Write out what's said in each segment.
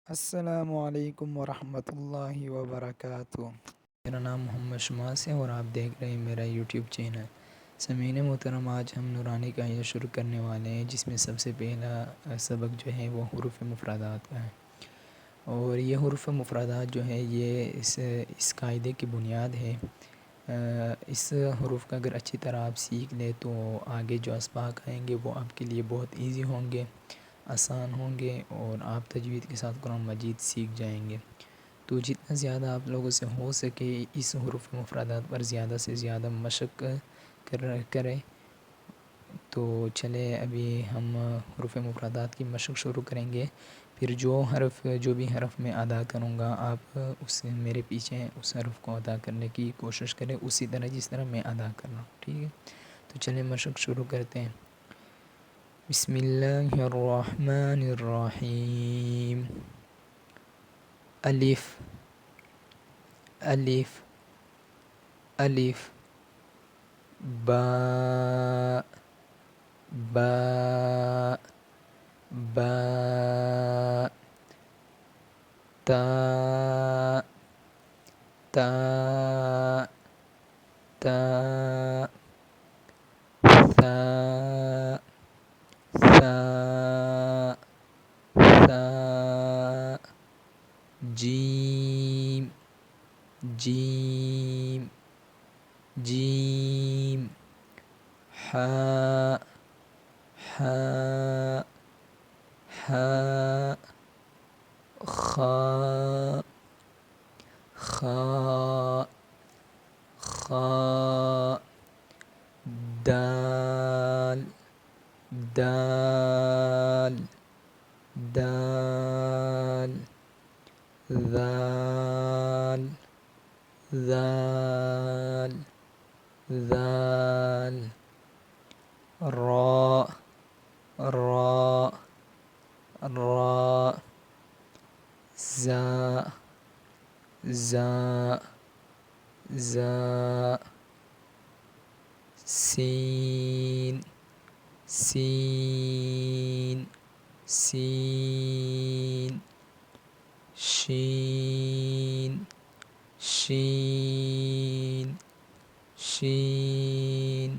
अस्सलामुअलैकुम वरहमतुल्लाहि वबरकातुह। मेरा नाम मोहम्मद शुमास है और आप देख रहे हैं मेरा यूट्यूब चैनल। समीन मोहतरम, आज हम नूरानी कायदा शुरू करने वाले हैं, जिसमें सबसे पहला सबक जो है वो हुरूफ मुफ़रदात का है। और ये हुरूफ मुफ़रदात जो है ये इस कायदे की बुनियाद है। इस हुरूफ का अगर अच्छी तरह आप सीख लें तो आगे जो असबाक आएंगे वो आपके लिए बहुत ईजी होंगे, आसान होंगे और आप तजवीद के साथ कुरान मजीद सीख जाएंगे। तो जितना ज़्यादा आप लोगों से हो सके इस हुरूफ मुफ़रदात पर ज़्यादा से ज़्यादा मशक़ करें। तो चले अभी हम हुरूफ मुफ़रदात की मशक़ शुरू करेंगे। फिर जो भी हरफ़ मैं अदा करूँगा आप उससे मेरे पीछे उस हरफ़ को अदा करने की कोशिश करें, उसी तरह जिस तरह मैं अदा कर रहा हूँ, ठीक है। तो चलिए मशक़ शुरू करते हैं। बिस्मिल्लाहिर्रहमानिर्रहीम। अलिफ अलिफ अलिफ, बा बा बा, ता ता ता, सा सा सा, जीम जीम जीम, हा हा हा, खा खा खा, दाल दाल दाल, दाल दाल दाल, रा रा रा, ज़ा ज़ा ज़ा, सीन सीन सीन, शीन शीन शीन,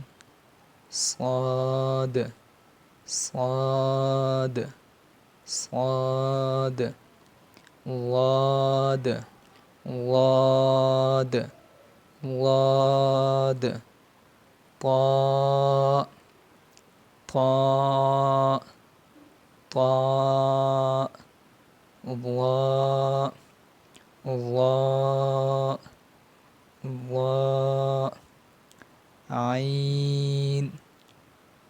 صاد صاد صاد، ضاد ضاد ضاد، طاء طاء طاء، ضاء ضاء ضاء، عين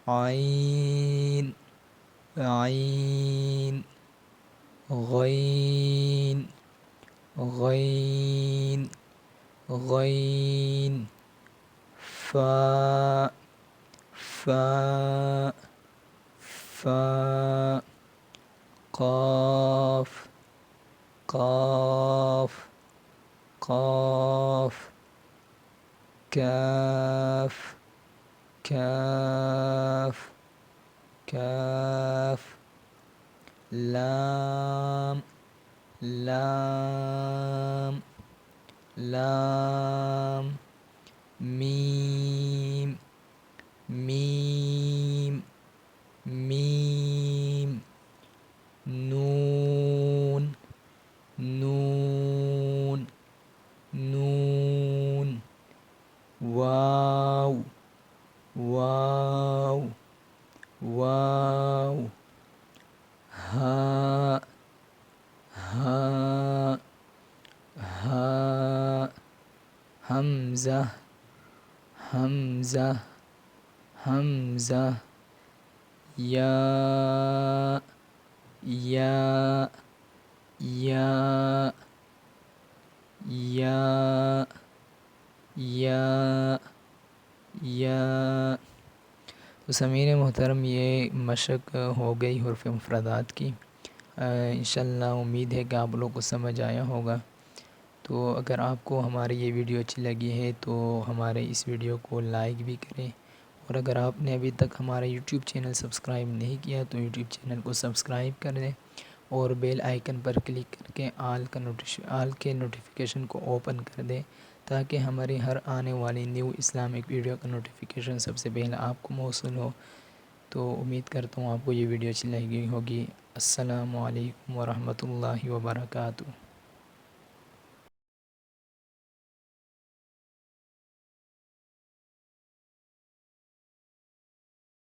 عين عين، غين غين غين، فاء فاء فاء، قاف قاف قاف، كاف كاف كاف، لام لام لام، ميم ميم ميم، نون نون نون، واو واو واو، ها ها ها، همزة همزة همزة، يا يا يا या या। तो समीर मोहतरम, ये मशक़ हो गई हुरूफ़ मुफ़रदात की। इंशाअल्लाह उम्मीद है कि आप लोगों को समझ आया होगा। तो अगर आपको हमारी ये वीडियो अच्छी लगी है तो हमारे इस वीडियो को लाइक भी करें, और अगर आपने अभी तक हमारा यूट्यूब चैनल सब्सक्राइब नहीं किया तो यूट्यूब चैनल को सब्सक्राइब कर दें और बेल आइकन पर क्लिक करके आल के नोटिफिकेशन को ओपन कर दें, ताकि हमारी हर आने वाली न्यू इस्लामिक वीडियो का नोटिफिकेशन सबसे पहले आपको मौसूल हो। तो उम्मीद करता हूँ आपको ये वीडियो अच्छी लगी होगी। अस्सलामु अलैकुम वरहमतुल्लाहि वबरकातुहू।